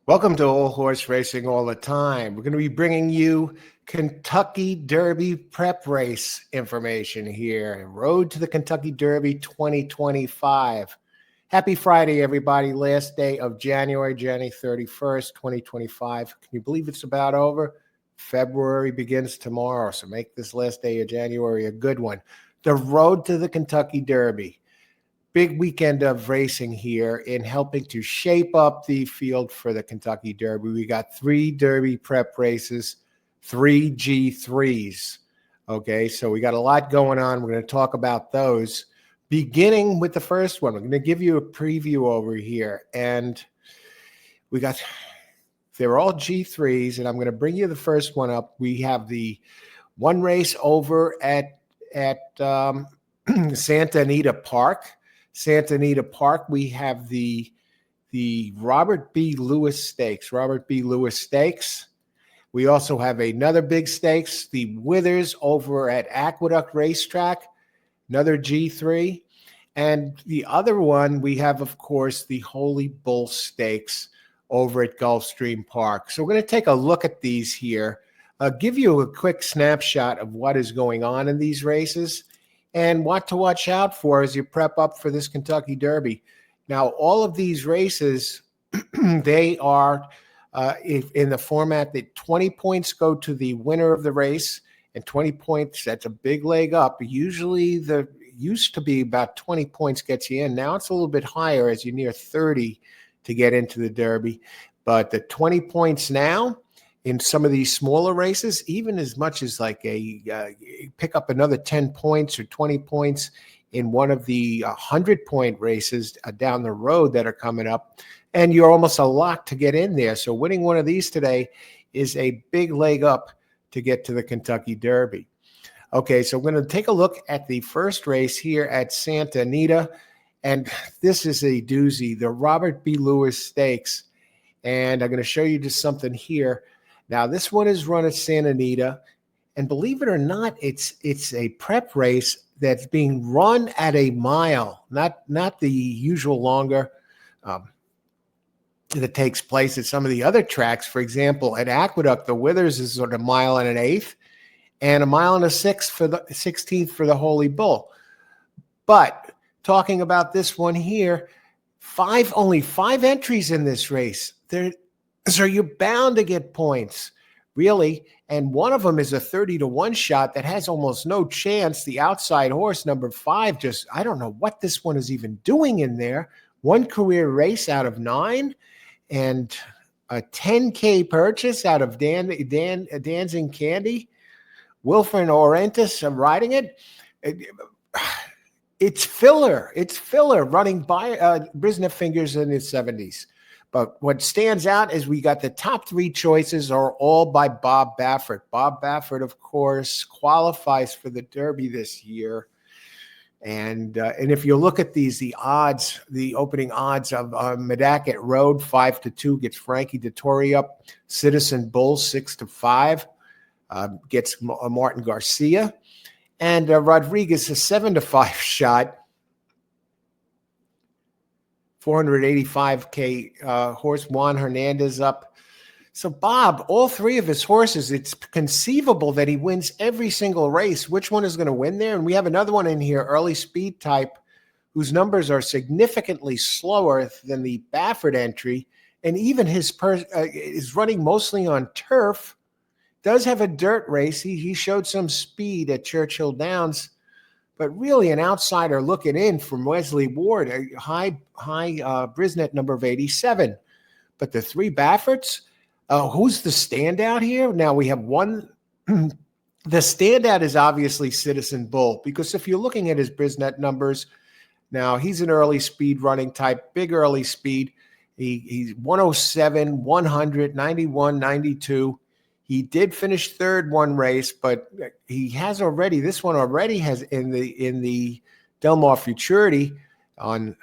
Welcome to All Horse Racing All the Time. We're going to be bringing you Kentucky Derby prep race information here. Road to the Kentucky Derby 2025. Happy Friday, everybody. Last day of January 31st, 2025. Can you believe it's about over? February begins tomorrow, so make this last day of January a good one. The road to the Kentucky Derby. Big weekend of racing here in helping to shape up the field for the Kentucky Derby. We got 3 Derby prep races, 3 G3s. Okay, so we got a lot going on. We're going to talk about those, beginning with the first one. We're going to give you a preview over here. And they're all G3s, and I'm going to bring you the first one up. We have the one race over at Santa Anita Park. Santa Anita Park, we have the Robert B. Lewis Stakes. Robert B. Lewis Stakes. We also have another big stakes, the Whithers over at Aqueduct Racetrack, another G3. And the other one, we have, of course, the Holy Bull Stakes over at Gulfstream Park. So we're going to take a look at these here, give you a quick snapshot of what is going on in these races and what to watch out for as you prep up for this Kentucky Derby. Now, all of these races, they are in the format that 20 points go to the winner of the race, and 20 points, that's a big leg up. Usually used to be about 20 points gets you in. Now it's a little bit higher as you near 30 to get into the Derby. But the 20 points now, in some of these smaller races, even as much as like pick up another 10 points or 20 points in one of the 100-point races down the road that are coming up, and you're almost a lock to get in there. So winning one of these today is a big leg up to get to the Kentucky Derby. Okay, so we're going to take a look at the first race here at Santa Anita, and this is a doozy, the Robert B. Lewis Stakes, and I'm going to show you just something here. Now, this one is run at Santa Anita, and believe it or not, it's a prep race that's being run at a mile, not the usual longer that takes place at some of the other tracks. For example, at Aqueduct, the Whithers is sort of a mile and an eighth, and a mile and a sixth for the 16th for the Holy Bull. But talking about this one here, only 5 entries in this race. So you're bound to get points, really. And one of them is a 30-1 shot that has almost no chance. The outside horse, number 5, I don't know what this one is even doing in there. 1 career race out of 9 and a 10K purchase out of Dancing Candy. Wilfred Orentis riding it. It's filler. It's filler running by Brisnet Fingers in his 70s. But what stands out is we got the top 3 choices are all by Bob Baffert. Bob Baffert, of course, qualifies for the Derby this year. And if you look at these, the odds, the opening odds of Medak at Road 5-2 gets Frankie Dettori up. Citizen Bull 6-5 gets Martin Garcia. And Rodriguez a 7-5 shot. 485K horse, Juan Hernandez up. So Bob, all 3 of his horses, it's conceivable that he wins every single race. Which one is going to win there? And we have another one in here, early speed type, whose numbers are significantly slower than the Baffert entry. And even his is running mostly on turf. Does have a dirt race. He showed some speed at Churchill Downs. But really an outsider looking in from Wesley Ward, a high Brisnet number of 87. But the 3 Bafferts, who's the standout here? Now we have one. The standout is obviously Citizen Bull, because if you're looking at his Brisnet numbers, now he's an early speed running type, big early speed. He's 107, 100, 91, 92. He did finish 3rd one race, but he has already, this one already has in the Del Mar Futurity on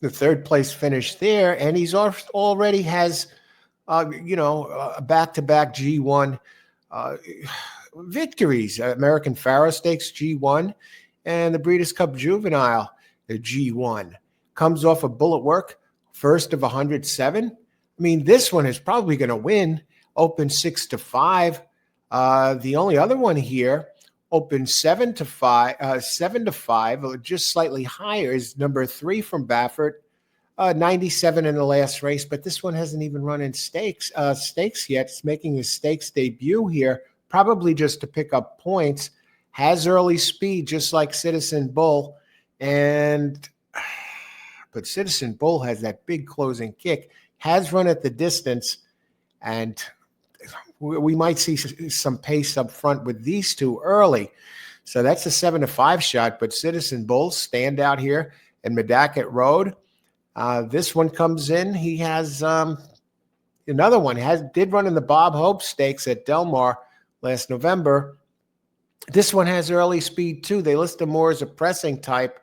the 3rd place finish there. And he's already has, a back-to-back G1 victories, American Pharaoh Stakes G1 and the Breeders' Cup Juvenile, the G1. Comes off a bullet work, first of 107. I mean, this one is probably going to win. Open 6-5. The only other one here, open 7-5, 7-5, or just slightly higher, is number 3 from Baffert. 97 in the last race, but this one hasn't even run in stakes yet. It's making his stakes debut here, probably just to pick up points. Has early speed, just like Citizen Bull, but Citizen Bull has that big closing kick. Has run at the distance, and we might see some pace up front with these two early. So that's a 7-5 shot. But Citizen Bull stand out here in Medacket Road. This one comes in. He has another one. Did run in the Bob Hope Stakes at Del Mar last November. This one has early speed too. They list him more as a pressing type.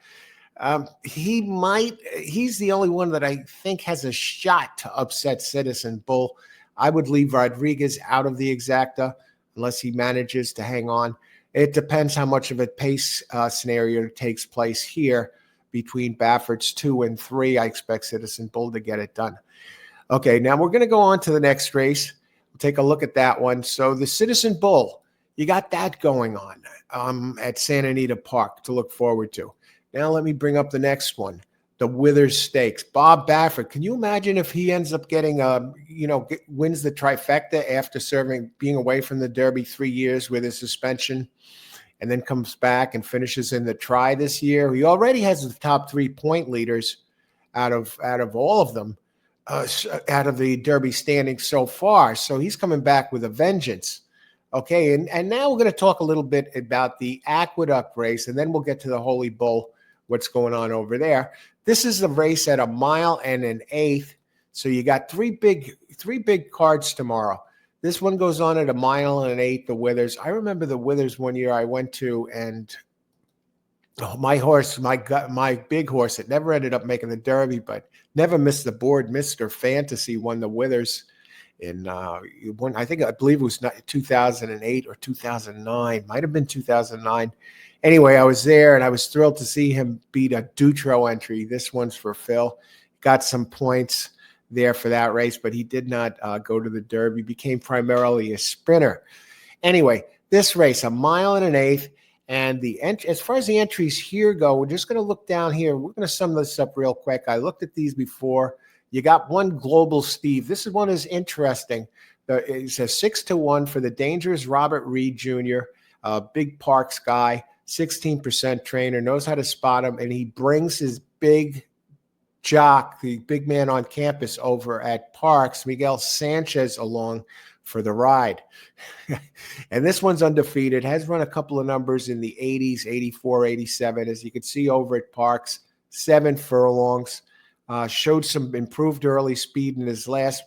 He's the only one that I think has a shot to upset Citizen Bull. I would leave Rodriguez out of the exacta unless he manages to hang on. It depends how much of a pace scenario takes place here. Between Baffert's 2 and 3, I expect Citizen Bull to get it done. Okay, now we're going to go on to the next race. We'll take a look at that one. So the Citizen Bull, you got that going on at Santa Anita Park to look forward to. Now let me bring up the next one, the Whithers Stakes. Bob Baffert, can you imagine if he ends up getting wins the trifecta after being away from the Derby 3 years with his suspension? And then comes back and finishes in the Tri this year. He already has the top 3 point leaders out of all of them, out of the Derby standings so far. So he's coming back with a vengeance. Okay, and now we're going to talk a little bit about the Aqueduct race, and then we'll get to the Holy Bull, what's going on over there. This is a race at 1 mile and 1/8. So you got three big cards tomorrow. This one goes on at 1 mile and 1/8, the Whithers. I remember the Whithers one year I went to, and my big horse, it never ended up making the Derby, but never missed the board. Mr. Fantasy won the Whithers in, I believe it was 2008 or 2009. Might have been 2009. Anyway, I was there, and I was thrilled to see him beat a Dutro entry. This one's for Phil. Got some points there for that race, but he did not go to the Derby. Became primarily a sprinter. Anyway, this race, 1 mile and 1/8, and as far as the entries here go, we're just going to look down here. We're going to sum this up real quick. I looked at these before. You got one Global Steve. This one is interesting. It says 6-1 for the dangerous Robert Reed Jr., big Parks guy, 16% trainer, knows how to spot him, and he brings his big jock, the big man on campus over at Parks, Miguel Sanchez, along for the ride. And this one's undefeated, has run a couple of numbers in the 80s, 84, 87. As you can see over at Parks, 7 furlongs. Showed some improved early speed in his last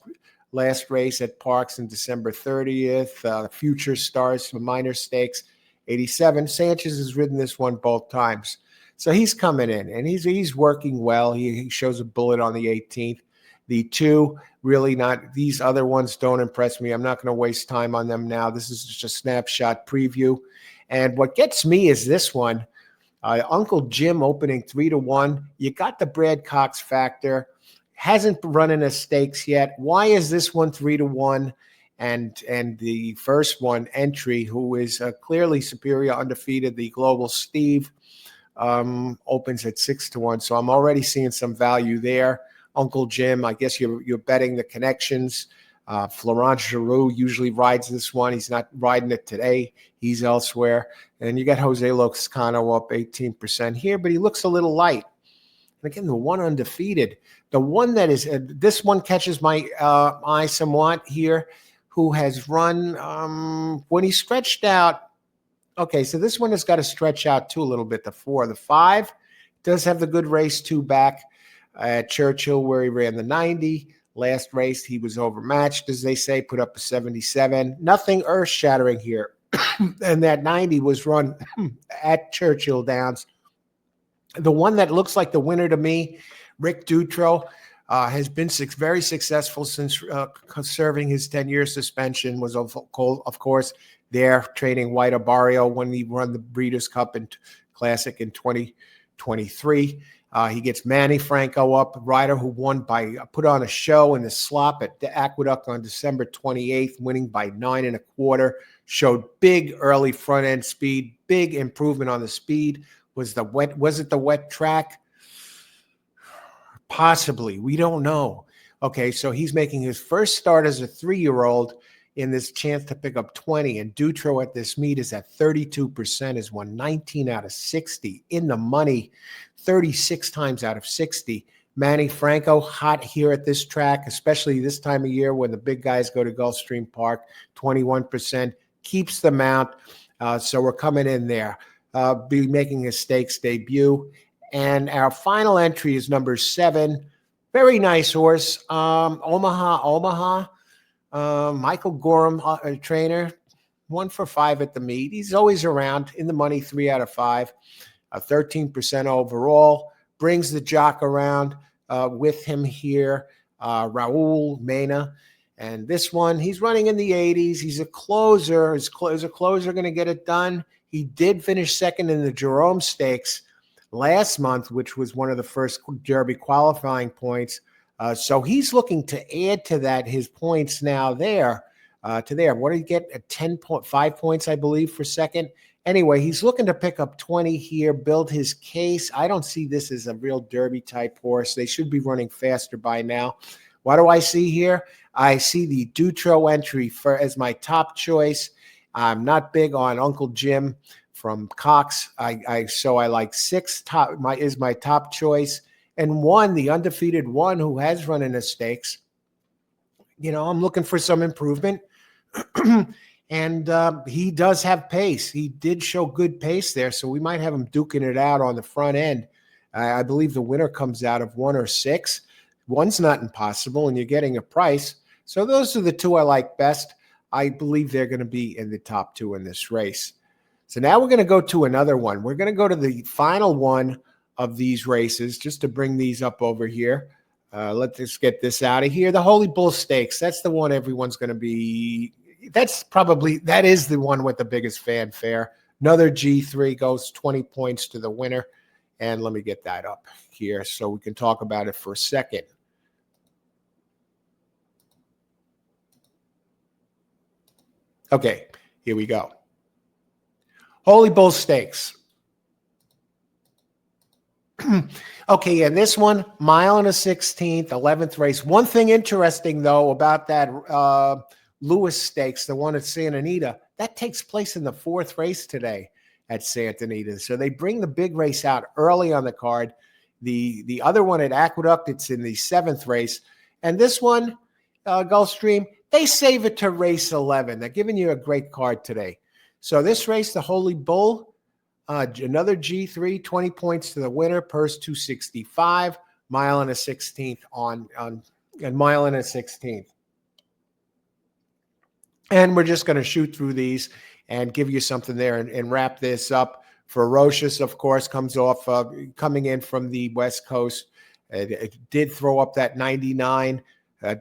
race at Parks on December 30th. Future Stars for minor stakes, 87. Sanchez has ridden this one both times. So he's coming in, and he's working well. He shows a bullet on the 18th. The 2, really not. These other ones don't impress me. I'm not going to waste time on them now. This is just a snapshot preview. And what gets me is this one. Uncle Jim opening 3-1. You got the Brad Cox factor. Hasn't run in a stakes yet. Why is this one 3-1? And the first one, Entry, who is clearly superior, undefeated, the Global Steve, opens at 6-1. So I'm already seeing some value there. Uncle Jim, I guess you're betting the connections. Florent Giroux usually rides this one. He's not riding it today. He's elsewhere. And you got Jose Loscano up 18% here, but he looks a little light. And again, the one undefeated. The one that is, this one catches my eye somewhat here, who has run, when he stretched out, okay, so this one has got to stretch out too a little bit, the 4. The 5 does have the good race 2 back at Churchill where he ran the 90. Last race, he was overmatched, as they say, put up a 77. Nothing earth-shattering here. And that 90 was run at Churchill Downs. The one that looks like the winner to me, Rick Dutro, has been very successful since serving his 10-year suspension, was, of course, there training White Barrio when he won the Breeders' Cup and Classic in 2023. He gets Manny Franco up, a rider who put on a show in the slop at the Aqueduct on December 28th, winning by 9.25. Showed big early front end speed, big improvement on the speed. Was it the wet track? Possibly. We don't know. Okay, so he's making his first start as a 3-year-old in this chance to pick up 20. And Dutro at this meet is at 32%, has won 19 out of 60. In the money, 36 times out of 60. Manny Franco, hot here at this track, especially this time of year when the big guys go to Gulfstream Park, 21%. Keeps the mount. So we're coming in there. Be making his stakes debut. And our final entry is number 7. Very nice horse. Omaha. Michael Gorham, trainer. 1 for 5 at the meet. He's always around in the money, 3 out of 5. 13% overall. Brings the jock around with him here. Raul Mena. And this one, he's running in the 80s. He's a closer. Is a closer going to get it done? He did finish second in the Jerome Stakes last month, which was one of the first Derby qualifying points. So he's looking to add to that his points now there. What did he get? 5 points, I believe, for second. Anyway, he's looking to pick up 20 here, build his case. I don't see this as a real Derby type horse. They should be running faster by now. What do I see here? I see the Dutro entry as my top choice. I'm not big on Uncle Jim from Cox. So I like 6 is my top choice. And 1, the undefeated 1 who has run in the stakes. I'm looking for some improvement. And he does have pace. He did show good pace there, so we might have him duking it out on the front end. I believe the winner comes out of 1 or 6. 1's not impossible, and you're getting a price. So those are the 2 I like best. I believe they're going to be in the top 2 in this race. So now we're going to go to another one. We're going to go to the final one of these races, just to bring these up over here. Let's just get this out of here. The Holy Bull Stakes. That's the one everyone's going to be. That is the one with the biggest fanfare. Another G3 goes 20 points to the winner. And let me get that up here so we can talk about it for a second. Okay, here we go. Holy Bull Stakes. Okay, and this one, 1 mile and a 16th, 11th race. One thing interesting, though, about that Lewis Stakes, the one at Santa Anita, that takes place in the 4th race today at Santa Anita. So they bring the big race out early on the card. The other one at Aqueduct, it's in the 7th race. And this one, Gulfstream, they save it to race 11. They're giving you a great card today. So this race, the Holy Bull, another G3, 20 points to the winner, purse 265, mile and a 16th on mile and a 16th. And we're just going to shoot through these and give you something there and wrap this up. Ferocious, of course, coming in from the West Coast. It did throw up that 99.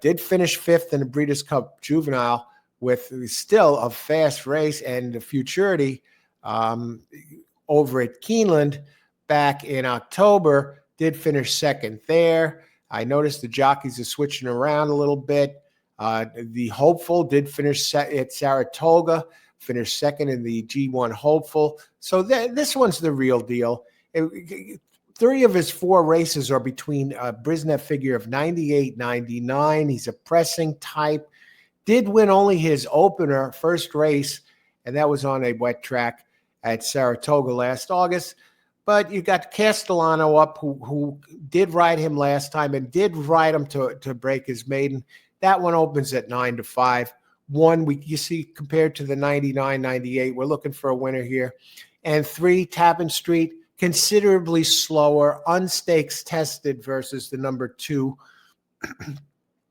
Did finish 5th in the Breeders' Cup Juvenile with still a fast race, and the Futurity over at Keeneland back in October did finish 2nd there. I noticed the jockeys are switching around a little bit. The Hopeful did finish at Saratoga, finished 2nd in the G1 Hopeful. So this one's the real deal. 3 of his 4 races are between a Brisnet figure of 98, 99. He's a pressing type. Did win only his opener, first race, and that was on a wet track at Saratoga last August. But you got Castellano up, who did ride him last time and did ride him to break his maiden. That one opens at 9-5. You see, compared to the 99, 98, we're looking for a winner here. And 3, Tappan Street, considerably slower, unstakes tested versus the number 2.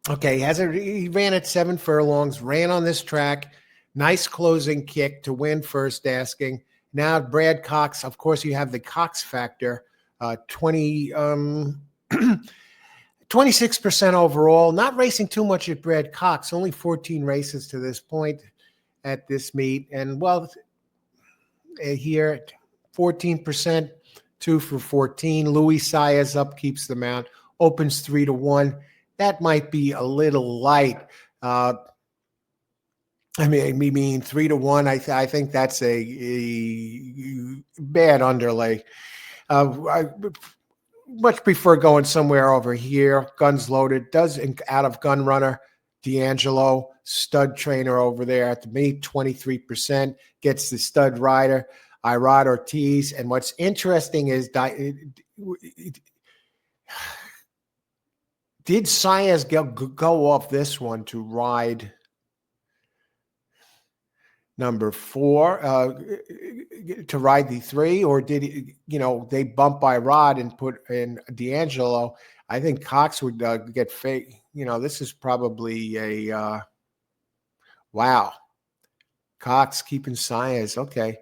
Okay, he ran at 7 furlongs, ran on this track. Nice closing kick to win first asking. Now Brad Cox, of course, you have the Cox factor, 26% overall. Not racing too much at Brad Cox, only 14 races to this point at this meet. And, well, here, 14%, 2 for 14. Louis Saez up, keeps the mount. Opens 3-1. That might be a little light. I mean 3-1. I think that's a bad underlay. I much prefer going somewhere over here. Guns Loaded does out of Gun Runner. D'Angelo, stud trainer over there at the meet, 23%, gets the stud rider, Irad Ortiz. And what's interesting is, did Saez go off this one to ride number 4, to ride the 3, or did he, they bump by Rod and put in D'Angelo? I think Cox would get fake. This is probably a wow. Cox keeping Saez. Okay.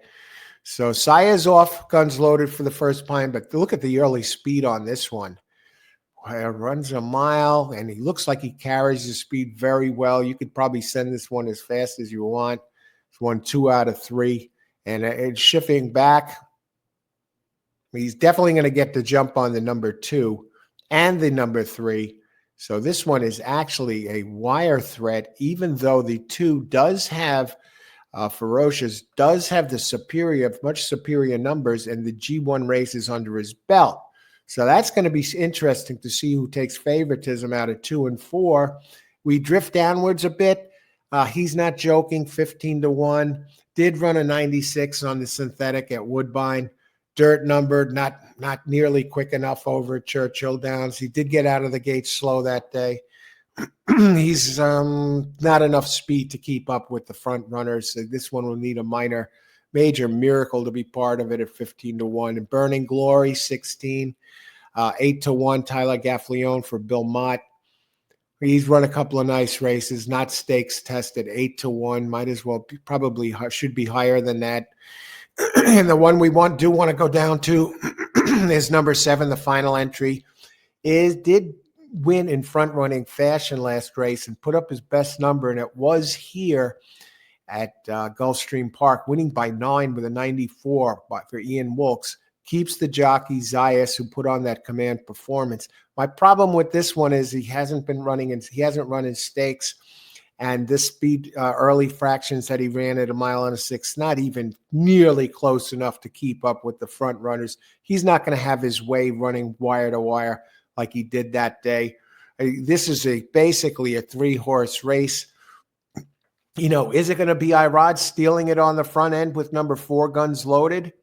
So Saez off, Guns Loaded for the first time, but look at the early speed on this one. Runs a mile, and he looks like he carries his speed very well. You could probably send this one as fast as you want. It's won 2 out of 3, and it's shifting back. He's definitely going to get the jump on the number 2 and the number 3. So this one is actually a wire threat, even though the 2 does have Ferocious, does have the much superior numbers, and the G1 races under his belt. So that's going to be interesting to see who takes favoritism out of 2 and 4. We drift downwards a bit. He's not joking, 15-1. Did run a 96 on the synthetic at Woodbine. Dirt numbered, not nearly quick enough over at Churchill Downs. He did get out of the gate slow that day. He's not enough speed to keep up with the front runners. So this one will need a major miracle to be part of it at 15-1. And Burning Glory, 16. 8-1, Tyler Gaffleone for Bill Mott. He's run a couple of nice races, not stakes tested, 8-1. Might as well should be higher than that. And the one we want to go down to is number 7, the final entry. Did win in front running fashion last race and put up his best number, and it was here at Gulfstream Park, winning by 9 with a 94 for Ian Wilkes. Keeps the jockey Zayas, who put on that command performance. My problem with this one is he hasn't run in stakes, and this speed early fractions that he ran at 1 mile and a 6, not even nearly close enough to keep up with the front runners. He's not going to have his way running wire to wire like he did that day. This is basically a 3-horse race. Is it going to be Irad stealing it on the front end with number 4, Guns Loaded?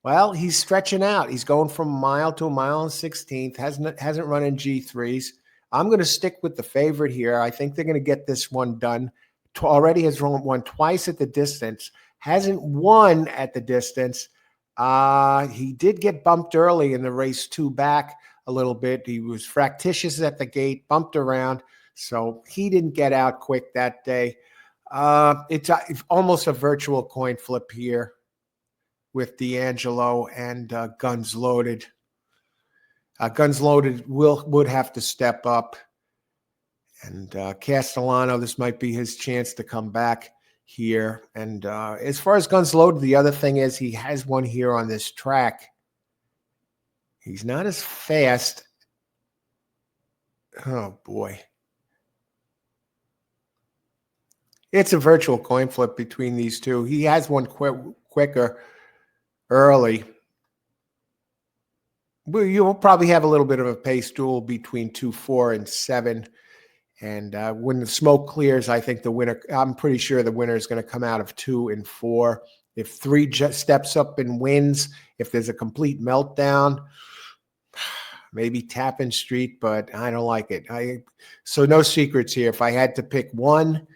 Well, he's stretching out. He's going from 1 mile to 1 mile and 16th. Hasn't run in G3s. I'm going to stick with the favorite here. I think they're going to get this one done. Already has won twice at the distance. Hasn't won at the distance. He did get bumped early in the race 2 back a little bit. He was fractious at the gate, bumped around. So he didn't get out quick that day. It's almost a virtual coin flip here with D'Angelo and Guns Loaded. Guns Loaded would have to step up. And Castellano, this might be his chance to come back here. And as far as Guns Loaded, the other thing is he has one here on this track. He's not as fast. Oh, boy. It's a virtual coin flip between these two. He has one quicker early. Well, you'll probably have a little bit of a pace duel between 2, 4, and 7. And when the smoke clears, I think I'm pretty sure the winner is going to come out of 2 and 4. If 3 just steps up and wins, if there's a complete meltdown, maybe Tappan Street, but I don't like it. So no secrets here. If I had to pick one,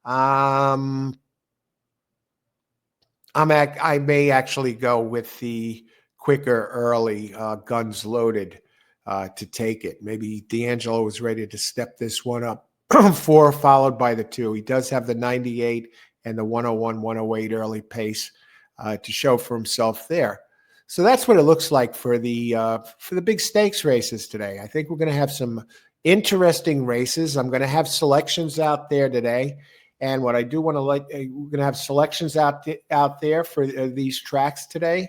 I may actually go with the quicker early Guns Loaded to take it. Maybe D'Angelo was ready to step this one up. 4 followed by the 2. He does have the 98 and the 101, 108 early pace to show for himself there. So that's what it looks like for the big stakes races today. I think we're going to have some interesting races. I'm going to have selections out there today. And what I do want to we're going to have selections out there for these tracks today.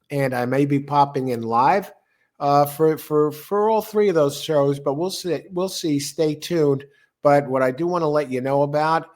and I may be popping in live for all three of those shows. But we'll see. We'll see. Stay tuned. But what I do want to let you know about,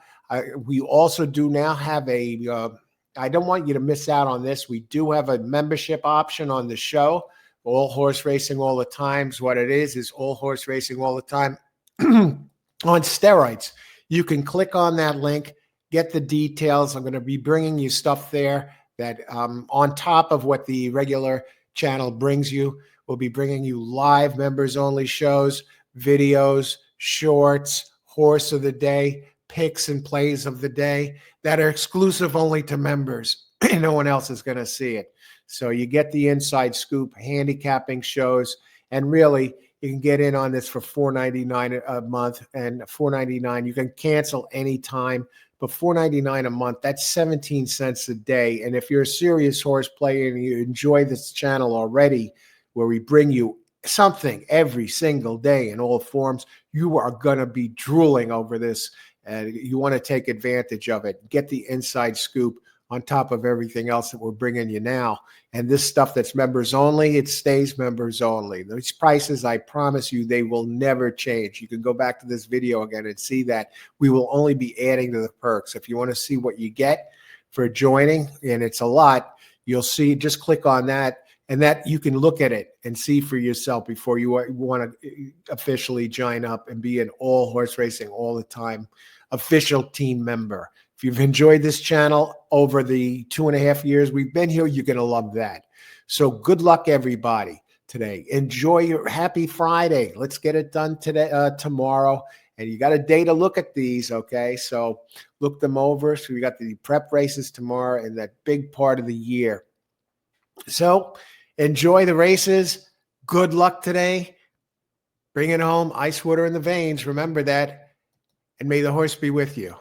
we also do now have a. I don't want you to miss out on this. We do have a membership option on the show. All Horse Racing All the Times. What it is All Horse Racing All the Time on steroids. You can click on that link, get the details. I'm going to be bringing you stuff there that on top of what the regular channel brings you. We'll be bringing you live members-only shows, videos, shorts, horse of the day, picks and plays of the day that are exclusive only to members. No one else is going to see it. So you get the inside scoop, handicapping shows, and really you can get in on this for $4.99 a month, and $4.99 you can cancel anytime. But $4.99 a month, that's 17 cents a day. And if you're a serious horse player and you enjoy this channel already, where we bring you something every single day in all forms, you are going to be drooling over this. And you want to take advantage of it. Get the inside scoop on top of everything else that we're bringing you now. And this stuff that's members only, it stays members only. Those prices, I promise you, they will never change. You can go back to this video again and see that we will only be adding to the perks. If you want to see what you get for joining, and it's a lot, you'll see, just click on that, and that you can look at it and see for yourself before you want to officially join up and be an All Horse Racing All the Time official team member. If you've enjoyed this channel over the 2.5 years we've been here, you're going to love that. So good luck, everybody, today. Enjoy your happy Friday. Let's get it done today, tomorrow. And you got a day to look at these, okay? So look them over. So we got the prep races tomorrow and that big part of the year. So enjoy the races. Good luck today. Bring it home. Ice water in the veins. Remember that. And may the horse be with you.